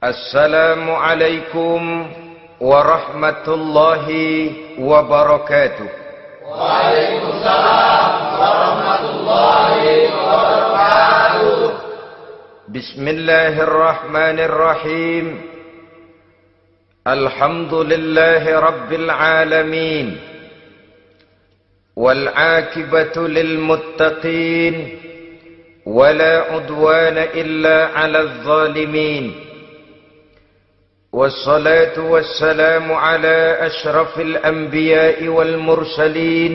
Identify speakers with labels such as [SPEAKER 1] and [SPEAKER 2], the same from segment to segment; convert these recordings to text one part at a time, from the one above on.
[SPEAKER 1] Assalamualaikum warahmatullahi wabarakatuh.
[SPEAKER 2] Waalaikumsalam warahmatullahi wabarakatuh.
[SPEAKER 1] Bismillahirrahmanirrahim. Alhamdulillahi rabbil alamin. Wal aqibatu lil muttaqin. Wala udwana illa 'alal zalimin. والصلاة والسلام على أشرف الأنبياء والمرسلين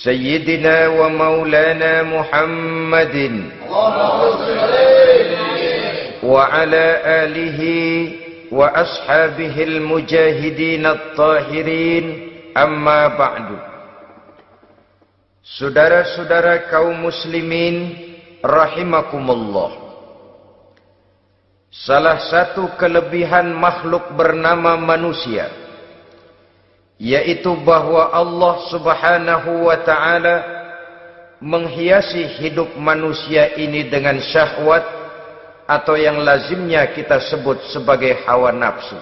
[SPEAKER 1] سيدنا ومولانا محمد وعلى آله وأصحابه المجاهدين الطاهرين أما بعد. Saudara-saudara kaum muslimin rahimakumullah. Salah satu kelebihan makhluk bernama manusia, yaitu bahwa Allah subhanahu wa ta'ala menghiasi hidup manusia ini dengan syahwat atau yang lazimnya kita sebut sebagai hawa nafsu.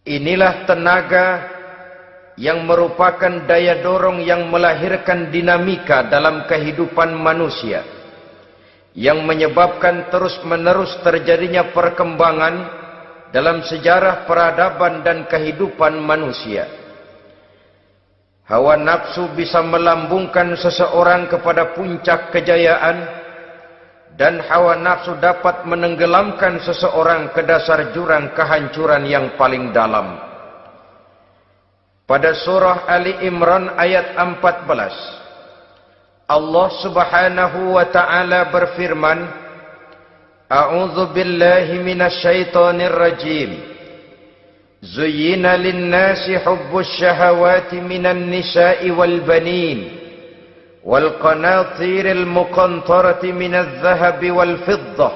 [SPEAKER 1] Inilah tenaga yang merupakan daya dorong yang melahirkan dinamika dalam kehidupan manusia, yang menyebabkan terus-menerus terjadinya perkembangan dalam sejarah peradaban dan kehidupan manusia. Hawa nafsu bisa melambungkan seseorang kepada puncak kejayaan, dan hawa nafsu dapat menenggelamkan seseorang ke dasar jurang kehancuran yang paling dalam. Pada surah Ali Imran ayat 14, Allah subhanahu wa ta'ala berfirman, A'udzu billahi minasy syaithanir rajim. Zuyyina lin-nasi hubbus syahawati minan nisa'i wal banin wal qanatiril muqantarati minadh dhahabi wal fiddah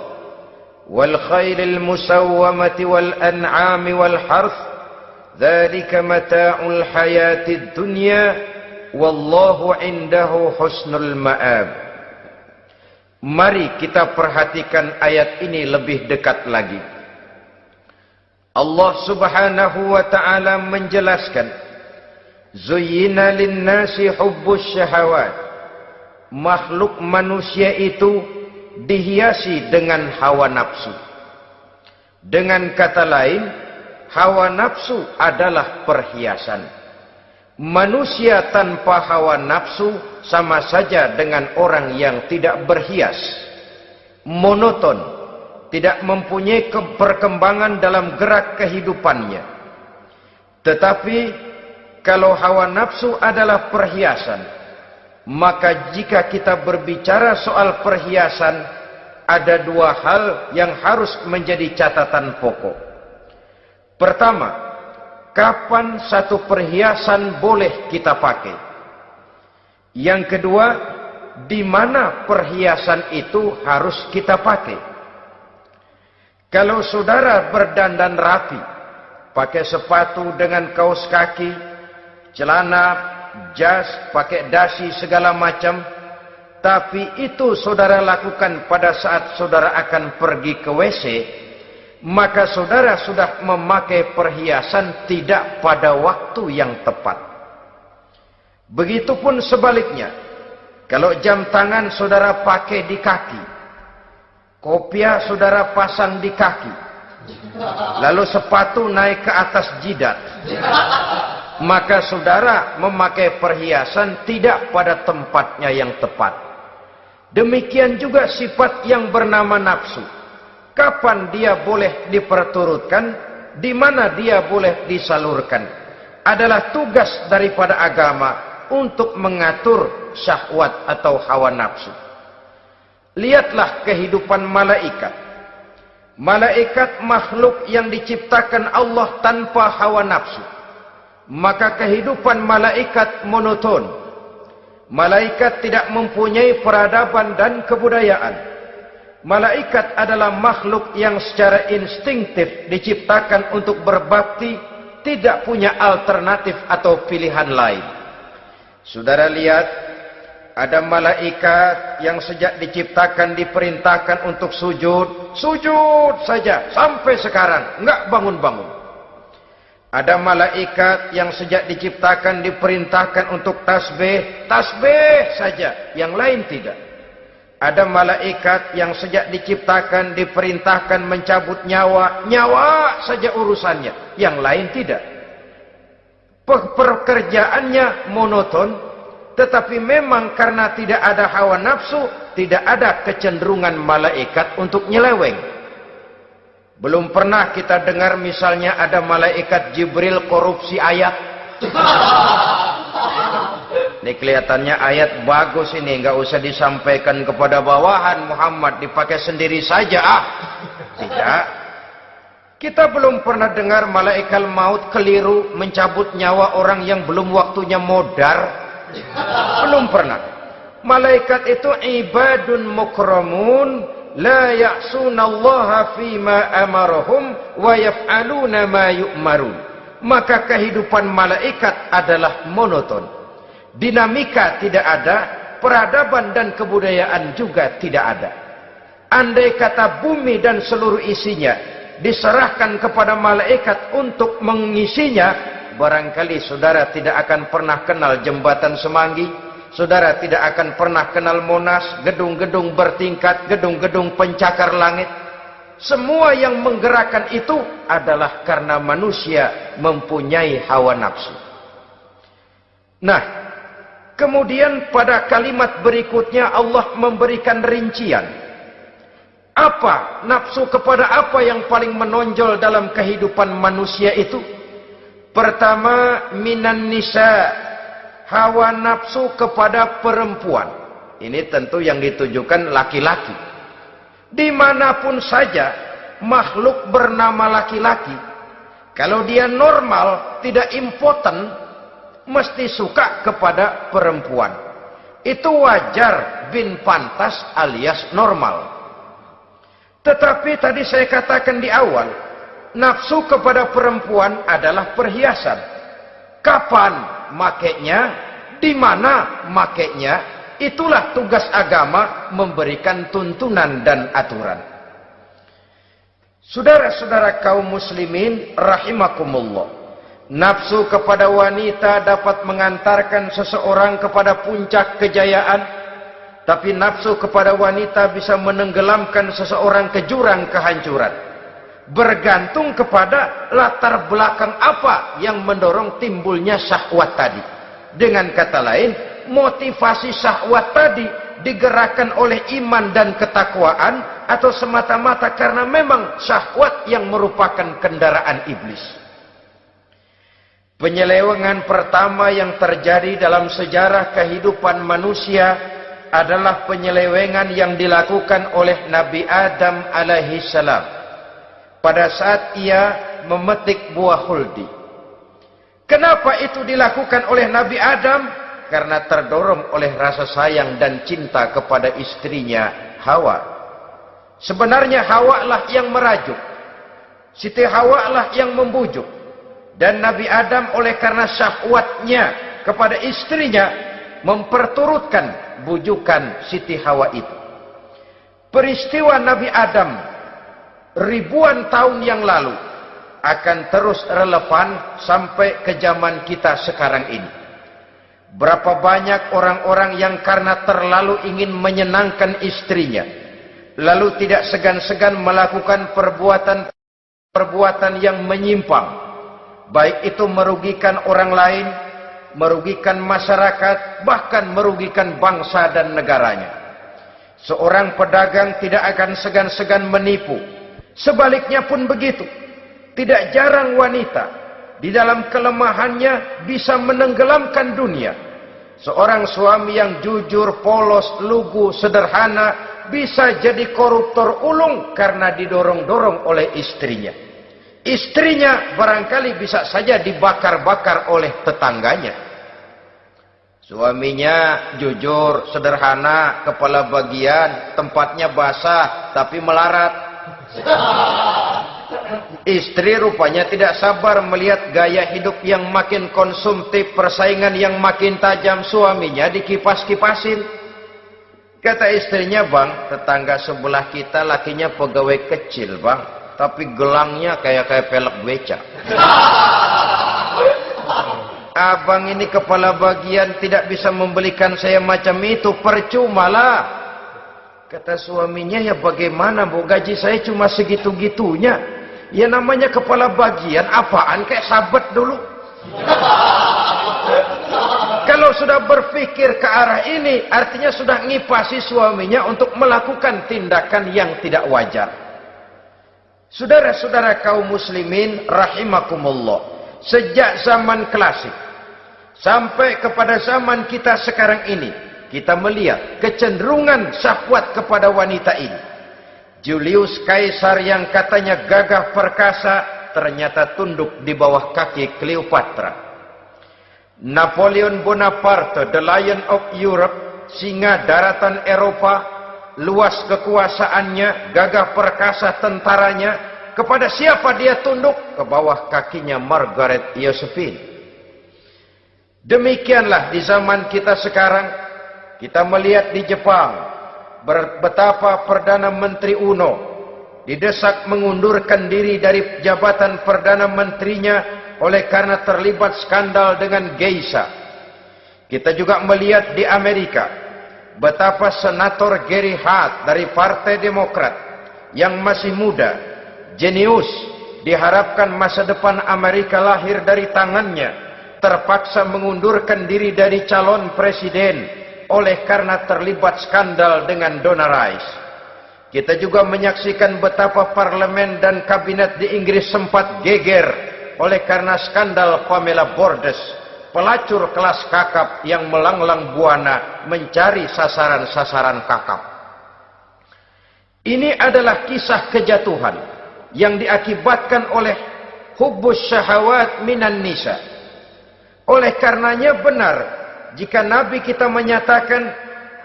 [SPEAKER 1] wal khaylil musawwamati wal an'ami wal harth. Dzalika mata'ul hayatid dunya. Wallahu indahu husnul ma'ab. Mari kita perhatikan ayat ini lebih dekat lagi. Allah subhanahu wa ta'ala menjelaskan, Zuyyina linnasi hubbus syahawat. Makhluk manusia itu dihiasi dengan hawa nafsu. Dengan kata lain, hawa nafsu adalah perhiasan. Manusia tanpa hawa nafsu sama saja dengan orang yang tidak berhias, monoton, tidak mempunyai perkembangan dalam gerak kehidupannya. Tetapi kalau hawa nafsu adalah perhiasan, maka jika kita berbicara soal perhiasan, ada dua hal yang harus menjadi catatan pokok. Pertama, kapan satu perhiasan boleh kita pakai? Yang kedua, di mana perhiasan itu harus kita pakai? Kalau saudara berdandan rapi, pakai sepatu dengan kaos kaki, celana, jas, pakai dasi segala macam, tapi itu saudara lakukan pada saat saudara akan pergi ke WC, maka saudara sudah memakai perhiasan tidak pada waktu yang tepat. Begitupun sebaliknya, kalau jam tangan saudara pakai di kaki, kopiah saudara pasang di kaki, lalu sepatu naik ke atas jidat, maka saudara memakai perhiasan tidak pada tempatnya yang tepat. Demikian juga sifat yang bernama nafsu. kapan dia boleh diperturutkan, di mana dia boleh disalurkan. Adalah tugas daripada agama untuk mengatur syahwat atau hawa nafsu. Lihatlah kehidupan malaikat. Malaikat makhluk yang diciptakan Allah tanpa hawa nafsu. Maka kehidupan malaikat monoton. Malaikat tidak mempunyai peradaban dan kebudayaan. Malaikat adalah makhluk yang secara instinktif diciptakan untuk berbakti, tidak punya alternatif atau pilihan lain. Saudara lihat, ada malaikat yang sejak diciptakan diperintahkan untuk sujud, sujud saja sampai sekarang, enggak bangun-bangun. Ada malaikat yang sejak diciptakan diperintahkan untuk tasbih, tasbih saja, yang lain tidak. Ada malaikat yang sejak diciptakan diperintahkan mencabut nyawa, nyawa saja urusannya, yang lain tidak. Pekerjaannya monoton, tetapi memang karena tidak ada hawa nafsu, tidak ada kecenderungan malaikat untuk nyeleweng. Belum pernah kita dengar misalnya ada malaikat Jibril korupsi ayat. Ini kelihatannya ayat bagus ini, nggak usah disampaikan kepada bawahan Muhammad, dipakai sendiri saja. Tidak. Kita belum pernah dengar malaikat maut keliru mencabut nyawa orang yang belum waktunya modar. Belum pernah. Malaikat itu ibadun mukramun, la ya'sunallaha fima amarahum wa yaf'aluna ma yu'marun. Maka kehidupan malaikat adalah monoton. Dinamika tidak ada, peradaban dan kebudayaan juga tidak ada. Andai kata bumi dan seluruh isinya diserahkan kepada malaikat untuk mengisinya, barangkali saudara tidak akan pernah kenal jembatan Semanggi, saudara tidak akan pernah kenal Monas, gedung-gedung bertingkat, gedung-gedung pencakar langit. Semua yang menggerakkan itu adalah karena manusia mempunyai hawa nafsu. Nah, kemudian pada kalimat berikutnya Allah memberikan rincian. Apa nafsu kepada apa yang paling menonjol dalam kehidupan manusia itu? Pertama, minan nisa, hawa nafsu kepada perempuan. Ini tentu yang ditujukan laki-laki. Dimanapun saja makhluk bernama laki-laki, kalau dia normal, tidak impoten, mesti suka kepada perempuan. Itu wajar, bin pantas alias normal. Tetapi tadi saya katakan di awal, nafsu kepada perempuan adalah perhiasan. Kapan makainya, di mana makainya, itulah tugas agama memberikan tuntunan dan aturan. Saudara-saudara kaum muslimin rahimakumullah, nafsu kepada wanita dapat mengantarkan seseorang kepada puncak kejayaan, tapi nafsu kepada wanita bisa menenggelamkan seseorang ke jurang kehancuran. Bergantung kepada latar belakang apa yang mendorong timbulnya syahwat tadi. Dengan kata lain, motivasi syahwat tadi digerakkan oleh iman dan ketakwaan, atau semata-mata karena memang syahwat yang merupakan kendaraan iblis. Penyelewengan pertama yang terjadi dalam sejarah kehidupan manusia adalah penyelewengan yang dilakukan oleh Nabi Adam alaihissalam pada saat ia memetik buah huldi. Kenapa itu dilakukan oleh Nabi Adam? Karena terdorong oleh rasa sayang dan cinta kepada istrinya Hawa. Sebenarnya Hawa lah yang merajuk, Siti Hawa lah yang membujuk. Dan Nabi Adam oleh karena syahwatnya kepada istrinya memperturutkan bujukan Siti Hawa itu. Peristiwa Nabi Adam ribuan tahun yang lalu akan terus relevan sampai ke zaman kita sekarang ini. Berapa banyak orang-orang yang karena terlalu ingin menyenangkan istrinya, lalu tidak segan-segan melakukan perbuatan yang menyimpang, baik itu merugikan orang lain, merugikan masyarakat, bahkan merugikan bangsa dan negaranya. Seorang pedagang tidak akan segan-segan menipu, Sebaliknya pun begitu. Tidak jarang wanita di dalam kelemahannya bisa menenggelamkan dunia. Seorang suami yang jujur, polos, lugu, sederhana bisa jadi koruptor ulung karena didorong-dorong oleh istrinya. Istrinya barangkali bisa saja dibakar-bakar oleh tetangganya. Suaminya jujur, sederhana, kepala bagian, tempatnya basah tapi melarat. Istri rupanya tidak sabar melihat gaya hidup yang makin konsumtif, persaingan yang makin tajam. Suaminya dikipas-kipasin. Kata istrinya, "Bang, tetangga sebelah kita lakinya pegawai kecil, Bang, tapi gelangnya kayak pelek beca. Abang ini kepala bagian tidak bisa membelikan saya macam itu, percumalah." Kata suaminya, "Ya bagaimana, Bu, gaji saya cuma segitu-gitunya. Ya namanya kepala bagian, apaan, kayak sabet dulu." Kalau sudah berpikir ke arah ini, artinya sudah ngipasi suaminya untuk melakukan tindakan yang tidak wajar. Saudara-saudara kaum muslimin rahimakumullah, sejak zaman klasik sampai kepada zaman kita sekarang ini, kita melihat kecenderungan syahwat kepada wanita ini. Julius Caesar yang katanya gagah perkasa ternyata tunduk di bawah kaki Cleopatra. Napoleon Bonaparte, the Lion of Europe, singa daratan Eropa, luas kekuasaannya, gagah perkasa tentaranya, kepada siapa dia tunduk? Ke bawah kakinya Margaret Josephine. Demikianlah di zaman kita sekarang, kita melihat di Jepang, betapa Perdana Menteri Uno didesak mengundurkan diri dari jabatan Perdana Menterinya oleh karena terlibat skandal dengan geisha. Kita juga melihat di Amerika, betapa Senator Gary Hart dari Partai Demokrat yang masih muda, jenius, diharapkan masa depan Amerika lahir dari tangannya, terpaksa mengundurkan diri dari calon presiden oleh karena terlibat skandal dengan Donna Rice. Kita juga menyaksikan betapa parlemen dan kabinet di Inggris sempat geger oleh karena skandal Pamela Bordes, pelacur kelas kakap yang melanglang buana mencari sasaran-sasaran kakap. Ini adalah kisah kejatuhan yang diakibatkan oleh hubbus syahawat minan nisa. Oleh karenanya benar jika Nabi kita menyatakan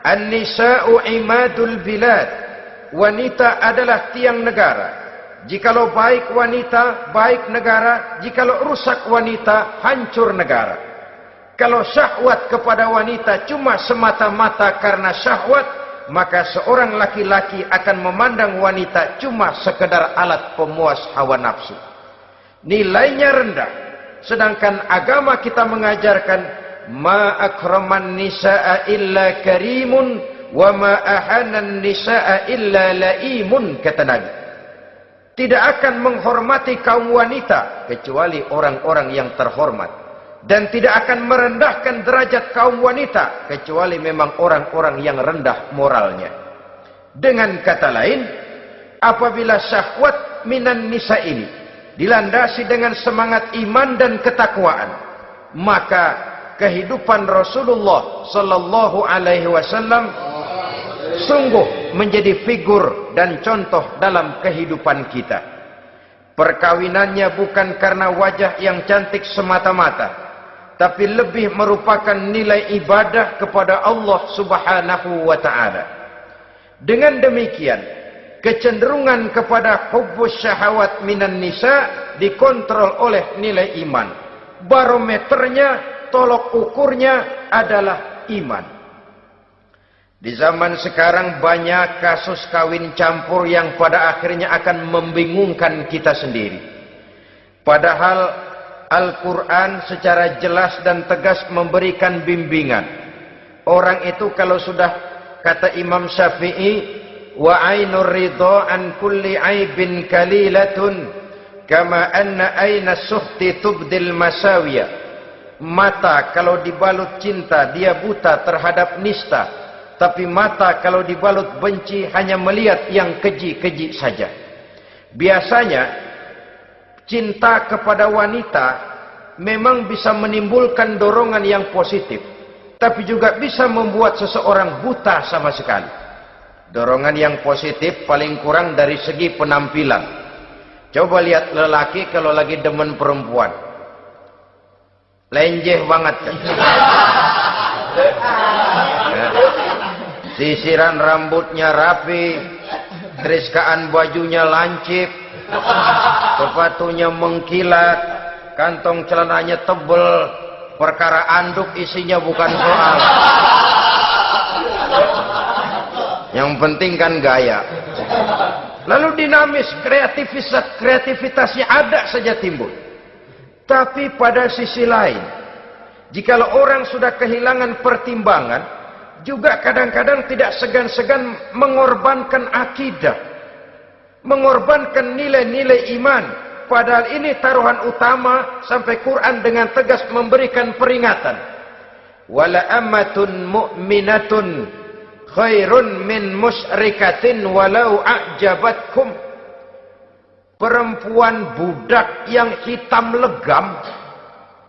[SPEAKER 1] an-nisa'u imadul bilad, wanita adalah tiang negara. Jikalau baik wanita, baik negara. Jikalau rusak wanita, hancur negara. Kalau syahwat kepada wanita cuma semata-mata karena syahwat, maka seorang laki-laki akan memandang wanita cuma sekedar alat pemuas hawa nafsu. Nilainya rendah. Sedangkan agama kita mengajarkan ma akraman nisa'a illa karimun wa ma ahanan nisa'a illa laimun, kata Nabi. Tidak akan menghormati kaum wanita kecuali orang-orang yang terhormat, dan tidak akan merendahkan derajat kaum wanita kecuali memang orang-orang yang rendah moralnya. Dengan kata lain, apabila syahwat minan nisa ini dilandasi dengan semangat iman dan ketakwaan, maka kehidupan Rasulullah sallallahu alaihi wasallam sungguh menjadi figur dan contoh dalam kehidupan kita. Perkawinannya bukan karena wajah yang cantik semata-mata, tapi lebih merupakan nilai ibadah kepada Allah Subhanahu wa ta'ala. Dengan demikian, kecenderungan kepada hubbus syahawat minan nisa dikontrol oleh nilai iman. Barometernya, tolok ukurnya adalah iman. Di zaman sekarang banyak kasus kawin campur yang pada akhirnya akan membingungkan kita sendiri. Padahal Al-Quran secara jelas dan tegas memberikan bimbingan. Orang itu kalau sudah, kata Imam Syafi'i, wa ainur ridha an kulli aibin kalilatun kama anna aina suhti tubdil masawiya. Mata kalau dibalut cinta dia buta terhadap nista, tapi mata kalau dibalut benci hanya melihat yang keji-keji saja. Biasanya cinta kepada wanita memang bisa menimbulkan dorongan yang positif, tapi juga bisa membuat seseorang buta sama sekali. Dorongan yang positif paling kurang dari segi penampilan. Coba lihat lelaki kalau lagi demen perempuan, lenjeh banget kan. Sisiran rambutnya rapi, teriskaan bajunya lancip, sepatunya mengkilat, kantong celananya tebel, perkara anduk isinya bukan soal. Yang penting kan gaya. Lalu dinamis, kreativitasnya ada saja timbul. Tapi pada sisi lain, jikalau orang sudah kehilangan pertimbangan, juga kadang-kadang tidak segan-segan mengorbankan akidah, mengorbankan nilai-nilai iman. Padahal ini taruhan utama, sampai Quran dengan tegas memberikan peringatan. Wala ammatun mu'minatun khairun min musyrikatin walau a'jabatkum. Perempuan budak yang hitam legam,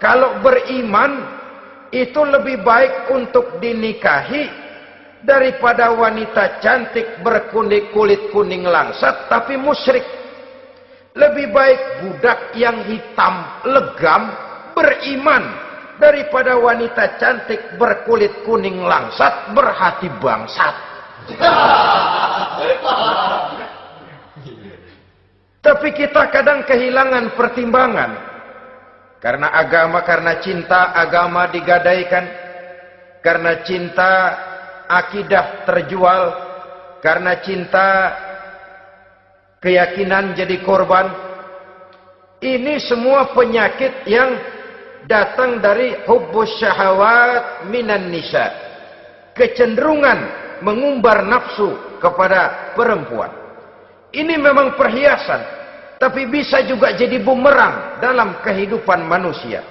[SPEAKER 1] kalau beriman, itu lebih baik untuk dinikahi daripada wanita cantik berkulit kuning langsat tapi musyrik. Lebih baik budak yang hitam legam beriman daripada wanita cantik berkulit kuning langsat berhati bangsat. Tapi kita kadang kehilangan pertimbangan. Karena agama, karena cinta agama digadaikan, karena cinta akidah terjual, karena cinta keyakinan jadi korban. Ini semua penyakit yang datang dari hubbus syahawat minan nisa, kecenderungan mengumbar nafsu kepada perempuan. Ini memang perhiasan, tapi bisa juga jadi bumerang dalam kehidupan manusia.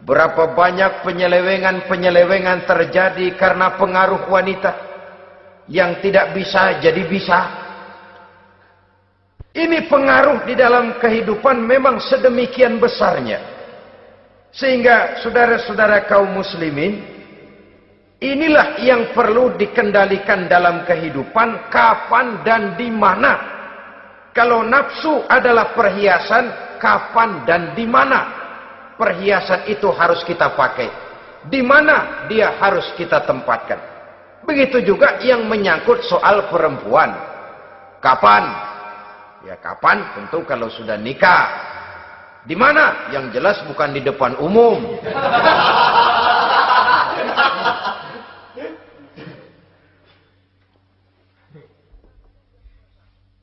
[SPEAKER 1] Berapa banyak penyelewengan terjadi karena pengaruh wanita yang tidak bisa jadi bisa. Ini pengaruh di dalam kehidupan memang sedemikian besarnya, sehingga saudara-saudara kaum muslimin, inilah yang perlu dikendalikan dalam kehidupan, kapan dan di mana. Kalau nafsu adalah perhiasan, kapan dan di mana perhiasan itu harus kita pakai, di mana dia harus kita tempatkan. Begitu juga yang menyangkut soal perempuan. Kapan? Ya kapan tentu kalau sudah nikah. Di mana? Yang jelas bukan di depan umum.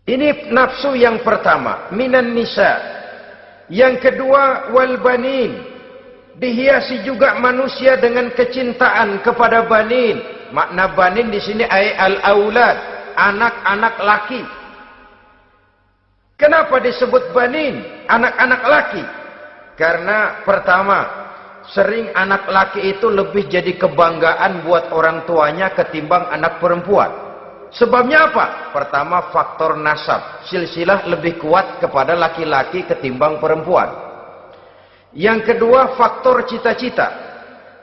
[SPEAKER 1] Ini nafsu yang pertama, minan nisa. Yang kedua, wal banin. Dihiasi juga manusia dengan kecintaan kepada banin. Makna banin di sini al-aulad, anak-anak laki. Kenapa disebut banin, anak-anak laki? Karena pertama, sering anak laki itu lebih jadi kebanggaan buat orang tuanya ketimbang anak perempuan. Sebabnya apa? Pertama, faktor nasab. Silsilah lebih kuat kepada laki-laki ketimbang perempuan. Yang kedua, faktor cita-cita.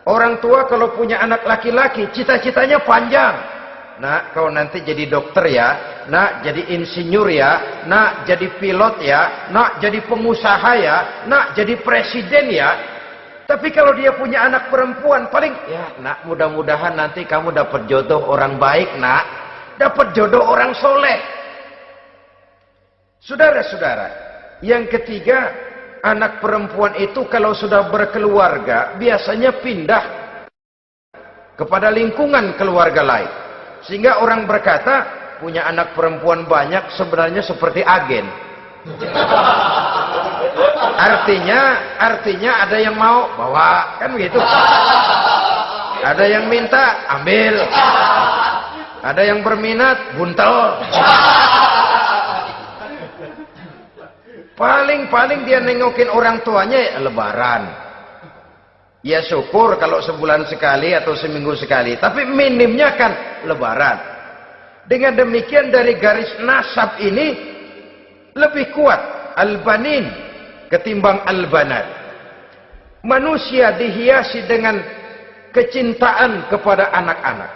[SPEAKER 1] Orang tua kalau punya anak laki-laki, cita-citanya panjang. Nak, kau nanti jadi dokter ya. Nak, jadi insinyur ya. Nak, jadi pilot ya. Nak, jadi pengusaha ya. Nak, jadi presiden ya. Tapi kalau dia punya anak perempuan, paling, ya nak, mudah-mudahan nanti kamu dapat jodoh orang baik nak. Dapat jodoh orang soleh. Saudara-saudara, yang ketiga, anak perempuan itu kalau sudah berkeluarga biasanya pindah kepada lingkungan keluarga lain, sehingga orang berkata punya anak perempuan banyak sebenarnya seperti agen. Artinya ada yang mau bawa, kan begitu. Ada yang minta ambil, ada yang berminat buntel. Paling dia nengokin orang tuanya ya lebaran. Ya syukur kalau sebulan sekali atau seminggu sekali, tapi minimnya kan lebaran. Dengan demikian dari garis nasab ini lebih kuat al-banin ketimbang al-banat. Manusia dihiasi dengan kecintaan kepada anak-anak.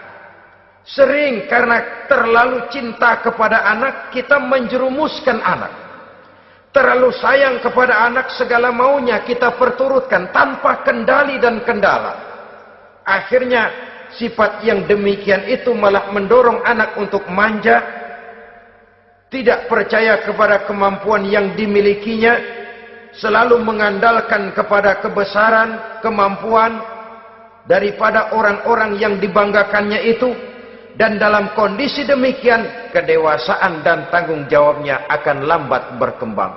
[SPEAKER 1] Sering karena terlalu cinta kepada anak, kita menjerumuskan anak. Terlalu sayang kepada anak, segala maunya kita perturutkan tanpa kendali dan kendala. Akhirnya sifat yang demikian itu malah mendorong anak untuk manja, tidak percaya kepada kemampuan yang dimilikinya, selalu mengandalkan kepada kebesaran, kemampuan daripada orang-orang yang dibanggakannya itu. Dan dalam kondisi demikian, kedewasaan dan tanggung jawabnya akan lambat berkembang.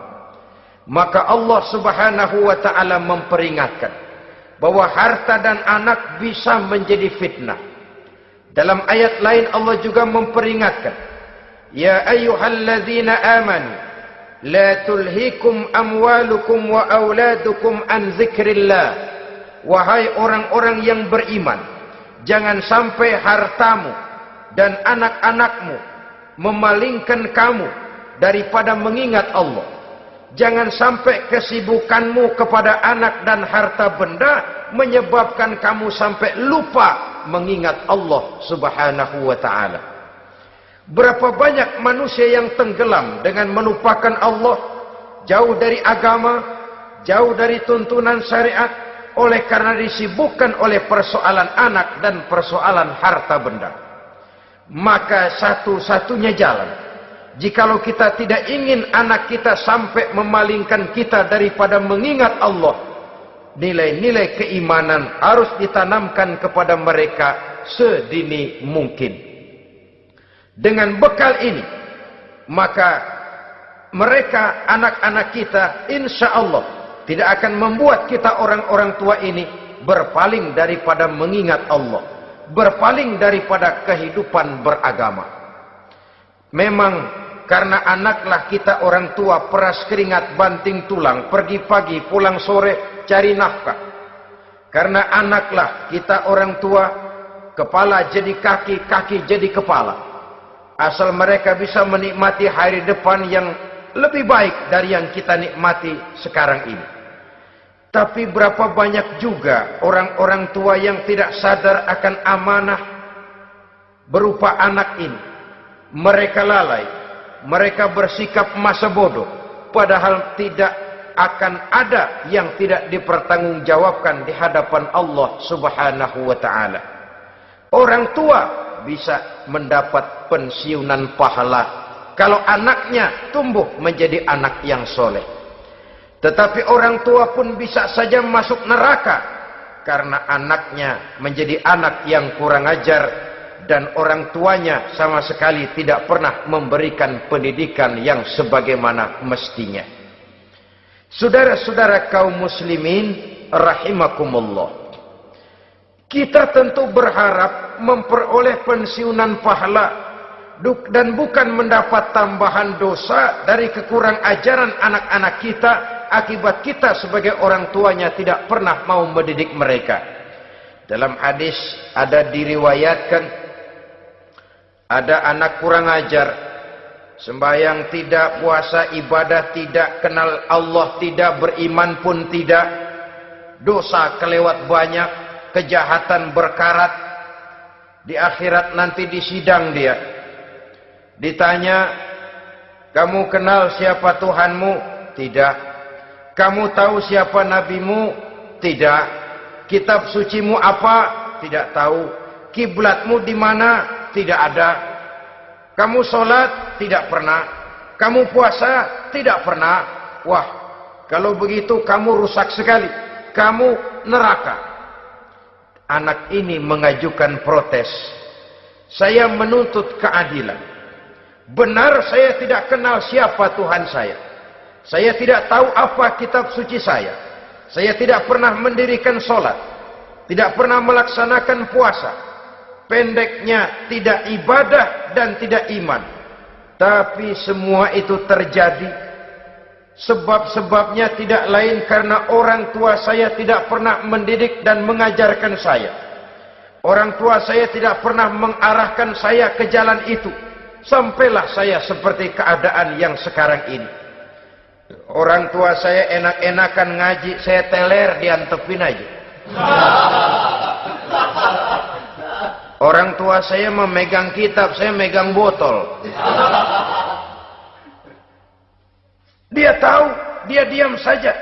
[SPEAKER 1] Maka Allah Subhanahu wa ta'ala memperingatkan bahwa harta dan anak bisa menjadi fitnah. Dalam ayat lain Allah juga memperingatkan, ya ayyuhalladzina amanu la tulhikum amwalukum wa auladukum an zikrillah. Wahai orang-orang yang beriman, jangan sampai hartamu dan anak-anakmu memalingkan kamu daripada mengingat Allah. Jangan sampai kesibukanmu kepada anak dan harta benda menyebabkan kamu sampai lupa mengingat Allah Subhanahu wa ta'ala. Berapa banyak manusia yang tenggelam dengan melupakan Allah, jauh dari agama, jauh dari tuntunan syariat, oleh karena disibukkan oleh persoalan anak dan persoalan harta benda. Maka satu-satunya jalan, jikalau kita tidak ingin anak kita sampai memalingkan kita daripada mengingat Allah, nilai-nilai keimanan harus ditanamkan kepada mereka sedini mungkin. Dengan bekal ini, maka mereka, anak-anak kita, insya Allah tidak akan membuat kita orang-orang tua ini berpaling daripada mengingat Allah, berpaling daripada kehidupan beragama. Memang karena anaklah kita orang tua peras keringat banting tulang, pergi pagi pulang sore cari nafkah. Karena anaklah kita orang tua, kepala jadi kaki, kaki jadi kepala. Asal mereka bisa menikmati hari depan yang lebih baik dari yang kita nikmati sekarang ini. Tapi berapa banyak juga orang-orang tua yang tidak sadar akan amanah berupa anak ini. Mereka lalai, mereka bersikap masa bodoh, padahal tidak akan ada yang tidak dipertanggungjawabkan di hadapan Allah Subhanahu wa ta'ala. Orang tua bisa mendapat pensiunan pahala kalau anaknya tumbuh menjadi anak yang soleh. Tetapi orang tua pun bisa saja masuk neraka karena anaknya menjadi anak yang kurang ajar dan orang tuanya sama sekali tidak pernah memberikan pendidikan yang sebagaimana mestinya. Saudara-saudara kaum muslimin rahimakumullah, kita tentu berharap memperoleh pensiunan pahala dan bukan mendapat tambahan dosa dari kekurang ajaran anak-anak kita akibat kita sebagai orang tuanya tidak pernah mau mendidik mereka. Dalam hadis ada diriwayatkan, ada anak kurang ajar, sembahyang tidak, puasa ibadah tidak, kenal Allah tidak, beriman pun tidak, dosa kelewat banyak, kejahatan berkarat. Di akhirat nanti disidang dia, ditanya, kamu kenal siapa Tuhanmu? Tidak. Kamu tahu siapa nabimu? Tidak. Kitab sucimu apa? Tidak tahu. Kiblatmu di mana? Tidak ada. Kamu sholat? Tidak pernah. Kamu puasa? Tidak pernah. Wah, kalau begitu kamu rusak sekali, kamu neraka. Anak ini mengajukan protes. Saya menuntut keadilan. Benar saya tidak kenal siapa Tuhan saya. Saya tidak tahu apa kitab suci saya. Saya tidak pernah mendirikan sholat. Tidak pernah melaksanakan puasa. Pendeknya tidak ibadah dan tidak iman. Tapi semua itu terjadi. Sebab-sebabnya tidak lain karena orang tua saya tidak pernah mendidik dan mengajarkan saya. Orang tua saya tidak pernah mengarahkan saya ke jalan itu. Sampailah saya seperti keadaan yang sekarang ini. Orang tua saya enak-enakan ngaji, saya teler diantepin aja. Orang tua saya memegang kitab, saya megang botol. Dia tahu, dia diam saja.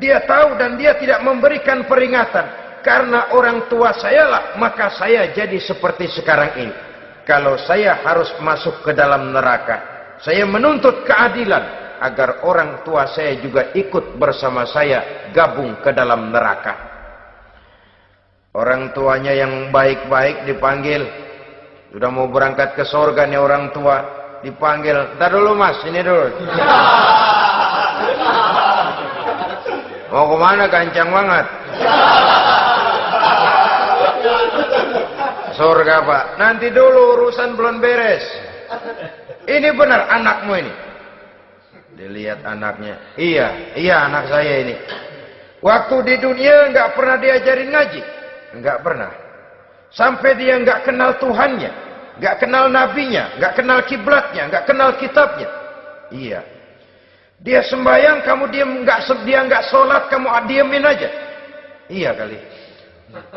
[SPEAKER 1] Dia tahu dan dia tidak memberikan peringatan. Karena orang tua saya lah, maka saya jadi seperti sekarang ini. Kalau saya harus masuk ke dalam neraka, saya menuntut keadilan agar orang tua saya juga ikut bersama saya gabung ke dalam neraka. Orang tuanya yang baik-baik dipanggil, sudah mau berangkat ke surga nih orang tua, dipanggil, "Ntar dulu mas, ini dulu." Mau kemana, gancang banget? Surga pak, nanti dulu urusan belum beres. Ini benar anakmu ini? Dilihat anaknya, iya anak saya ini. Waktu di dunia nggak pernah diajarin ngaji, nggak pernah. Sampai dia nggak kenal Tuhannya, nggak kenal nabinya, nggak kenal kiblatnya, nggak kenal kitabnya. Iya. Dia sembahyang, kamu dia nggak sholat, kamu diemin aja. Iya kali.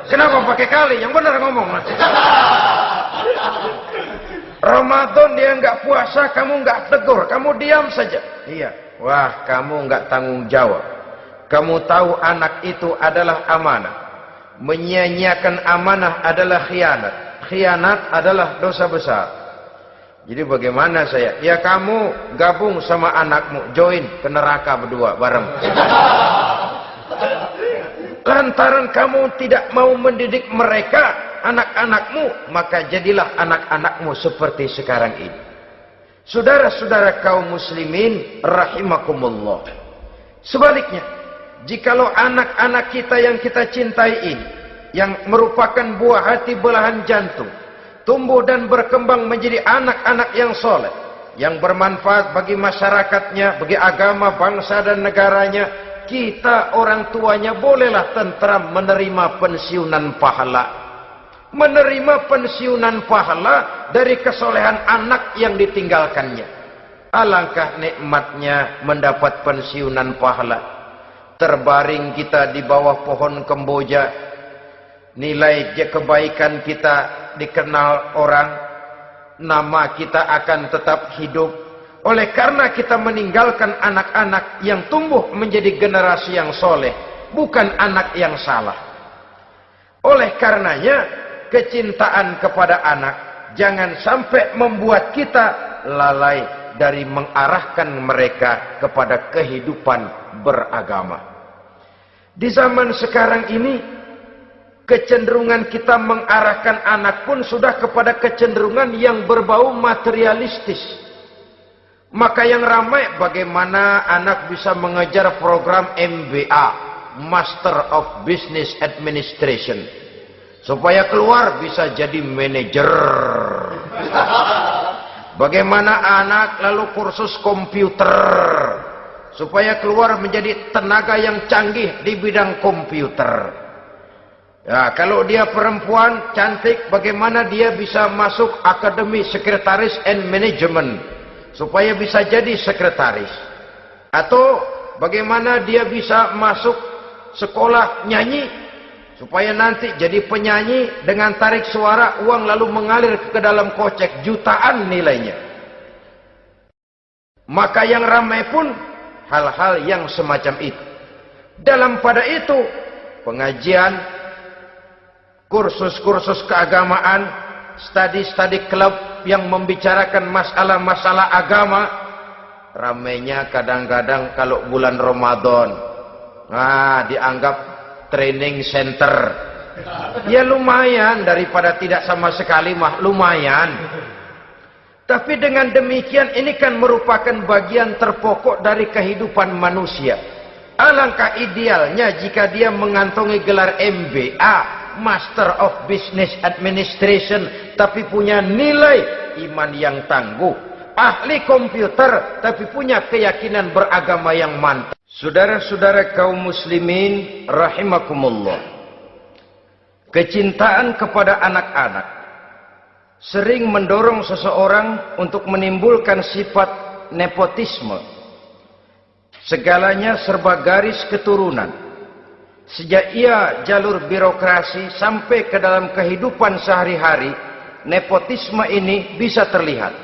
[SPEAKER 1] Kenapa pakai kali? Yang benar ngomong. Ramadan dia nggak puasa, kamu nggak tegur, kamu diam saja. Iya. Wah, kamu nggak tanggung jawab. Kamu tahu anak itu adalah amanah. Menyia-nyiakan amanah adalah khianat. Khianat adalah dosa besar. Jadi bagaimana saya? Ya kamu gabung sama anakmu, join ke neraka berdua bareng. Lantaran kamu tidak mau mendidik mereka, anak-anakmu, maka jadilah anak-anakmu seperti sekarang ini. Saudara-saudara kaum muslimin rahimakumullah. Sebaliknya, jikalau anak-anak kita yang kita cintai ini, yang merupakan buah hati belahan jantung, tumbuh dan berkembang menjadi anak-anak yang soleh, yang bermanfaat bagi masyarakatnya, bagi agama, bangsa dan negaranya, kita orang tuanya bolehlah tentram menerima pensiunan pahala. Menerima pensiunan pahala dari kesolehan anak yang ditinggalkannya. Alangkah nikmatnya mendapat pensiunan pahala. Terbaring kita di bawah pohon kemboja, nilai kebaikan kita dikenal orang, nama kita akan tetap hidup. Oleh karena kita meninggalkan anak-anak yang tumbuh menjadi generasi yang soleh, bukan anak yang salah. Oleh karenanya, kecintaan kepada anak jangan sampai membuat kita lalai dari mengarahkan mereka kepada kehidupan beragama. Di zaman sekarang ini, kecenderungan kita mengarahkan anak pun sudah kepada kecenderungan yang berbau materialistis. Maka yang ramai bagaimana anak bisa mengejar program MBA, Master of Business Administration, supaya keluar bisa jadi manajer. Bagaimana anak lalu kursus komputer, supaya keluar menjadi tenaga yang canggih di bidang komputer. Ya, kalau dia perempuan cantik, bagaimana dia bisa masuk Akademi Sekretaris and Management, supaya bisa jadi sekretaris. Atau bagaimana dia bisa masuk sekolah nyanyi, supaya nanti jadi penyanyi dengan tarik suara, uang lalu mengalir ke dalam kocek jutaan nilainya. Maka yang ramai pun hal-hal yang semacam itu. Dalam pada itu, pengajian, kursus-kursus keagamaan, studi-studi klub yang membicarakan masalah-masalah agama, ramainya kadang-kadang kalau bulan Ramadan, dianggap training center. Ya lumayan, daripada tidak sama sekali mah lumayan. Tapi dengan demikian ini kan merupakan bagian terpokok dari kehidupan manusia. Alangkah idealnya jika dia mengantongi gelar MBA, Master of Business Administration, tapi punya nilai iman yang tangguh, ahli komputer, tapi punya keyakinan beragama yang mantap. Saudara-saudara kaum muslimin rahimakumullah, kecintaan kepada anak-anak sering mendorong seseorang untuk menimbulkan sifat nepotisme, Segalanya serba garis keturunan. Sejak ia jalur birokrasi sampai ke dalam kehidupan sehari-hari, nepotisme ini bisa terlihat.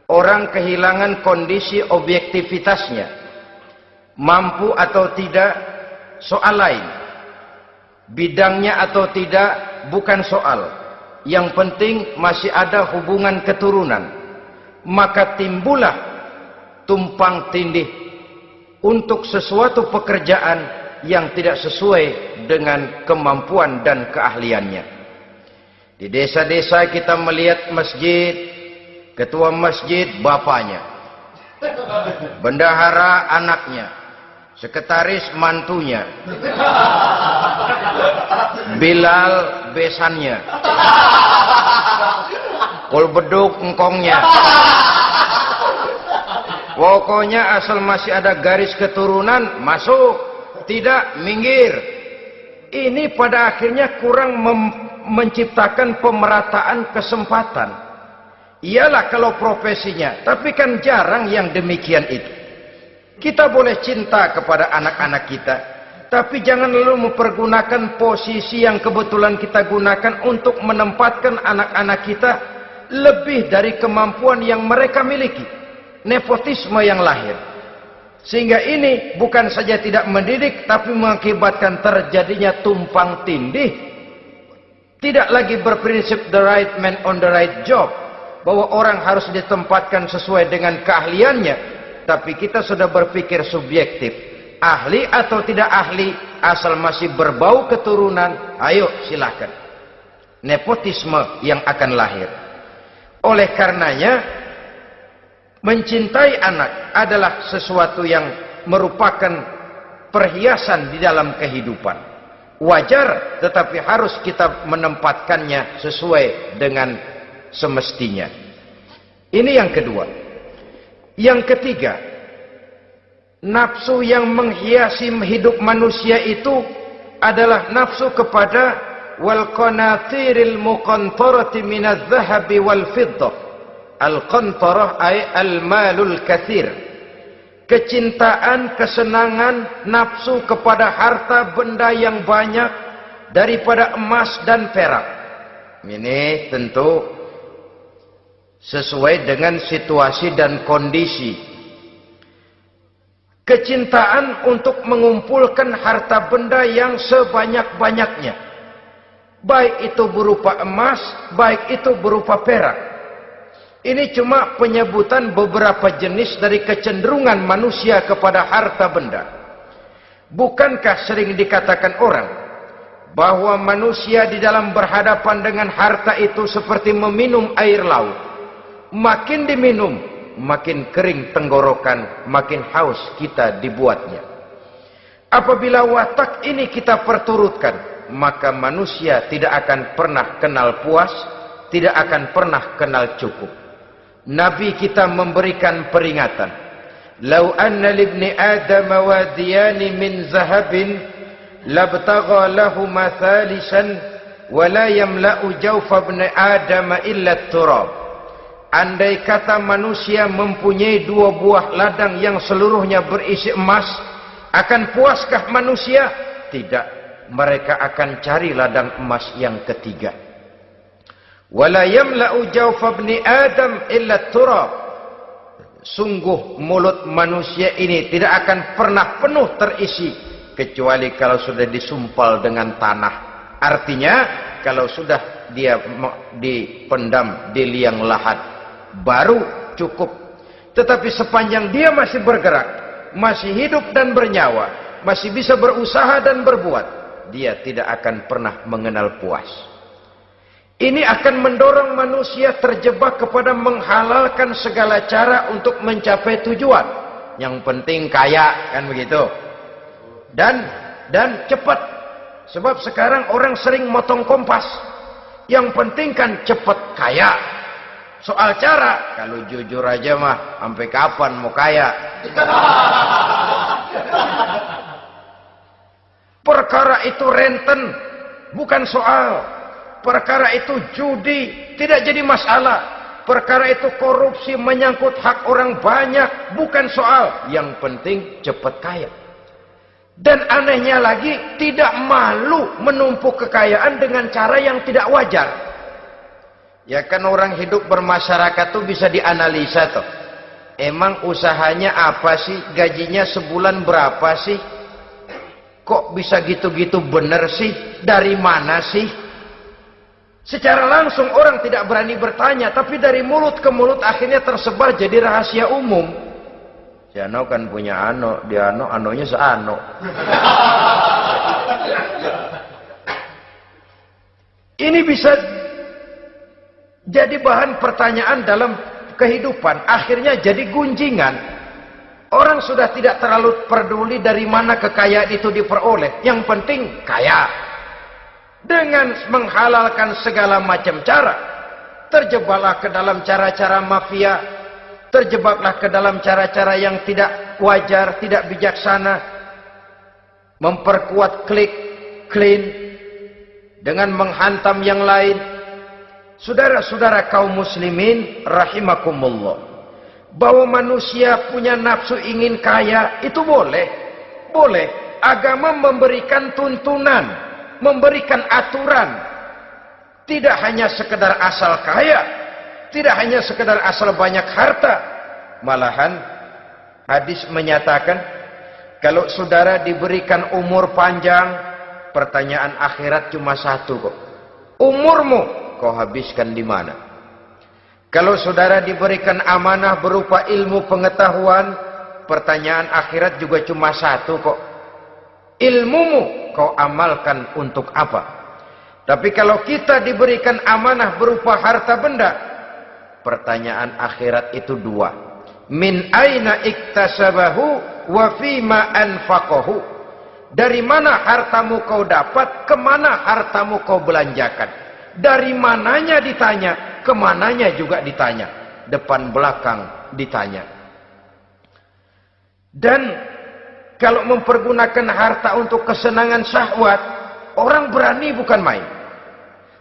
[SPEAKER 1] Orang kehilangan kondisi objektivitasnya. Mampu atau tidak, soal lain. Bidangnya atau tidak, bukan soal. Yang penting masih ada hubungan keturunan. Maka timbullah tumpang tindih untuk sesuatu pekerjaan yang tidak sesuai dengan kemampuan dan keahliannya. Di desa-desa kita melihat masjid, ketua masjid bapaknya, bendahara anaknya, sekretaris mantunya, Bilal besannya, kolbeduk engkongnya. Pokoknya asal masih ada garis keturunan, masuk, tidak, minggir. Ini pada akhirnya kurang menciptakan pemerataan kesempatan. Iyalah kalau profesinya, tapi kan jarang yang demikian itu. Kita boleh cinta kepada anak-anak kita, tapi jangan lalu mempergunakan posisi yang kebetulan kita gunakan untuk menempatkan anak-anak kita lebih dari kemampuan yang mereka miliki. Nepotisme yang lahir. Sehingga ini bukan saja tidak mendidik, tapi mengakibatkan terjadinya tumpang tindih. Tidak lagi berprinsip the right man on the right job, bahwa orang harus ditempatkan sesuai dengan keahliannya, tapi kita sudah berpikir subjektif. Ahli atau tidak ahli, asal masih berbau keturunan, ayo silahkan. Nepotisme yang akan lahir. Oleh karenanya, mencintai anak adalah sesuatu yang merupakan perhiasan di dalam kehidupan. Wajar, tetapi harus kita menempatkannya sesuai dengan semestinya. Ini yang kedua. Yang ketiga, nafsu yang menghiasi hidup manusia itu adalah nafsu kepada wal qanatiril muqantarati minadz zahabi wal fiddah. Al-qantarah ay al-malul katsir. Kecintaan, kesenangan, nafsu kepada harta benda yang banyak daripada emas dan perak. Ini tentu sesuai dengan situasi dan kondisi. Kecintaan untuk mengumpulkan harta benda yang sebanyak-banyaknya. Baik itu berupa emas, baik itu berupa perak. Ini cuma penyebutan beberapa jenis dari kecenderungan manusia kepada harta benda. Bukankah sering dikatakan orang bahwa manusia di dalam berhadapan dengan harta itu seperti meminum air laut. Makin diminum, makin kering tenggorokan, makin haus kita dibuatnya. Apabila watak ini kita perturutkan, maka manusia tidak akan pernah kenal puas, tidak akan pernah kenal cukup. Nabi kita memberikan peringatan. Lau anna libni Adam wadiyani min zahabin labtagha lahuma thalisan wa la yamla'u jawfa ibni Adam illa turab. Andai kata manusia mempunyai dua buah ladang yang seluruhnya berisi emas, akan puaskah manusia? Tidak. Mereka akan cari ladang emas yang ketiga. Wala yamla'u jawfa ibni Adam illa turab. Sungguh mulut manusia ini tidak akan pernah penuh terisi kecuali kalau sudah disumpal dengan tanah. Artinya kalau sudah dia dipendam di liang lahat baru cukup. Tetapi sepanjang dia masih bergerak, masih hidup dan bernyawa, masih bisa berusaha dan berbuat, dia tidak akan pernah mengenal puas. Ini akan mendorong manusia terjebak kepada menghalalkan segala cara untuk mencapai tujuan. Yang penting kaya, kan begitu. Dan cepat. Sebab sekarang orang sering motong kompas. Yang penting kan cepat kaya. Soal cara, kalau jujur aja mah, sampai kapan mau kaya? Perkara itu renten, bukan soal. Perkara itu judi, tidak jadi masalah. perkara itu korupsi, menyangkut hak orang banyak, bukan soal. Yang penting cepat kaya. Dan anehnya lagi, tidak malu menumpuk kekayaan dengan cara yang tidak wajar. Ya kan orang hidup bermasyarakat tuh bisa dianalisa tuh. Emang usahanya apa sih? Gajinya sebulan berapa sih? Kok bisa gitu-gitu bener sih? Dari mana sih? Secara langsung orang tidak berani bertanya, tapi dari mulut ke mulut akhirnya tersebar jadi rahasia umum. Si Ano kan punya Ano, dia Ano, Anonya seano. Ini bisa jadi bahan pertanyaan dalam kehidupan, akhirnya jadi gunjingan. Orang sudah tidak terlalu peduli dari mana kekayaan itu diperoleh, yang penting kaya. Dengan menghalalkan segala macam cara, terjebaklah ke dalam cara-cara mafia, terjebaklah ke dalam cara-cara yang tidak wajar, tidak bijaksana, memperkuat klik, clean, dengan menghantam yang lain. Saudara-saudara kaum muslimin rahimakumullah, bahwa manusia punya nafsu ingin kaya itu boleh. Agama memberikan tuntunan, memberikan aturan. Tidak hanya sekedar asal kaya, tidak hanya sekedar asal banyak harta. Malahan hadis menyatakan, kalau saudara diberikan umur panjang, pertanyaan akhirat cuma satu kok. Umurmu kau habiskan di mana? Kalau saudara diberikan amanah berupa ilmu pengetahuan, pertanyaan akhirat juga cuma satu kok. Ilmumu kau amalkan untuk apa? Tapi kalau kita diberikan amanah berupa harta benda, pertanyaan akhirat itu dua. Min aina iktasabahu wa fima anfaqahu. Dari mana hartamu kau dapat, kemana hartamu kau belanjakan. Dari mananya ditanya, kemananya juga ditanya. Depan belakang ditanya. Dan kalau mempergunakan harta untuk kesenangan syahwat, orang berani bukan main.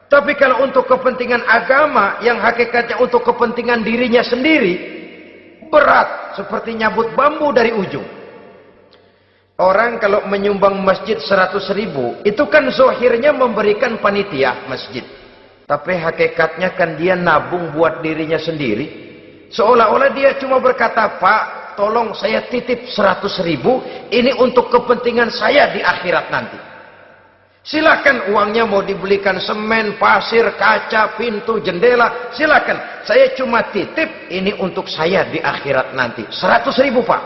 [SPEAKER 1] Tapi kalau untuk kepentingan agama, yang hakikatnya untuk kepentingan dirinya sendiri, berat seperti nyabut bambu dari ujung. Orang kalau menyumbang masjid 100.000, itu kan zohirnya memberikan panitia masjid. Tapi hakikatnya kan dia nabung buat dirinya sendiri. Seolah-olah dia cuma berkata, Pak, tolong saya titip 100.000, ini untuk kepentingan saya di akhirat nanti. Silakan uangnya mau dibelikan semen, pasir, kaca, pintu, jendela, silakan. Saya cuma titip, ini untuk saya di akhirat nanti. 100.000 Pak.